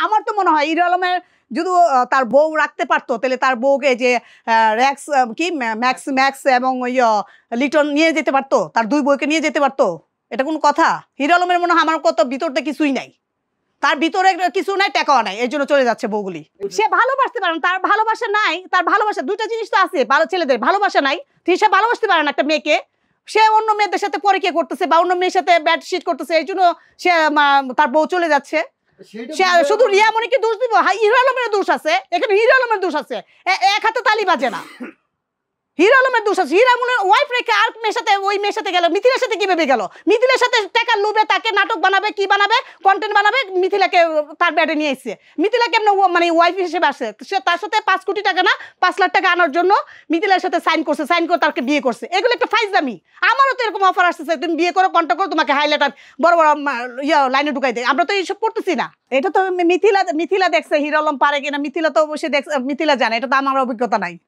আমার তো মনে হয় হিরো আলমের যদি তার বউ রাখতে পারতো তাহলে তার বউকে যে র্যাক্স কি ম্যাক্স ম্যাক্স এবং লিটন নিয়ে যেতে পারতো, তার 2 বউকে নিয়ে যেতে পারতো। এটা কোনো কথা? হিরো আলমের মনে হয় আমার কত ভিতরতে কিছুই নাই, তার ভিতরে কিছু নাই, টাকাও নাই, এর জন্য চলে যাচ্ছে বউগুলি। সে ভালোবাসতে পারে না, তার ভালোবাসা নাই। তার ভালোবাসা 2টা জিনিস তো আছে, ভালো ছেলেদের ভালোবাসা নাই, সে ভালোবাসতে পারে না একটা মেয়েকে। সে অন্য মেয়েদের সাথে পরকীয়া করতেছে বা অন্য মেয়ের সাথে ব্যাড শিট করতেছে, এই জন্য সে তার বউ চলে যাচ্ছে। সে শুধু রিয়া মনিকে দোষ দিব? হিরো আলমের দোষ আছে এখানে, হিরো আলমের দোষ আছে, এক হাতে তালি বাজে না। হিরো আলমের দোষ আছে। হিরো আলমের ওয়াইফ রেখে আর মেয়ের সাথে, ওই মেয়ের সাথে গেল, মিথিলার সাথে কিভাবে গেল? মিথিলার সাথে টাকার লোভে তাকে নাটক বানাবে, কি বানাবে, কন্টেন্ট বানাবে, মিথিলাকে তার ব্যাডে নিয়ে এসেছে। মিথিলা কেমন মানে ওয়াইফ হিসেবে আসে? সে তার সাথে 5 কোটি টাকা না 5 লাখ টাকা আনার জন্য মিথিলার সাথে সাইন করছে, সাইন করে তাকে বিয়ে করছে। এগুলো একটা ফাইজলামি। আমারও তো এরকম অফার আসতেছে, তুমি বিয়ে করো, কন্ট্যাক্ট করো, তোমাকে হাইলাইটার বড় বড় লাইনে ঢুকাই দেয়। আমরা তো এইসব করতেছি না। এটা তো মিথিলা দেখছে হিরো আলম পারে কিনা, মিথিলা তো অবশ্যই দেখছে, মিথিলা জানে, এটা তো আমার অভিজ্ঞতা নাই।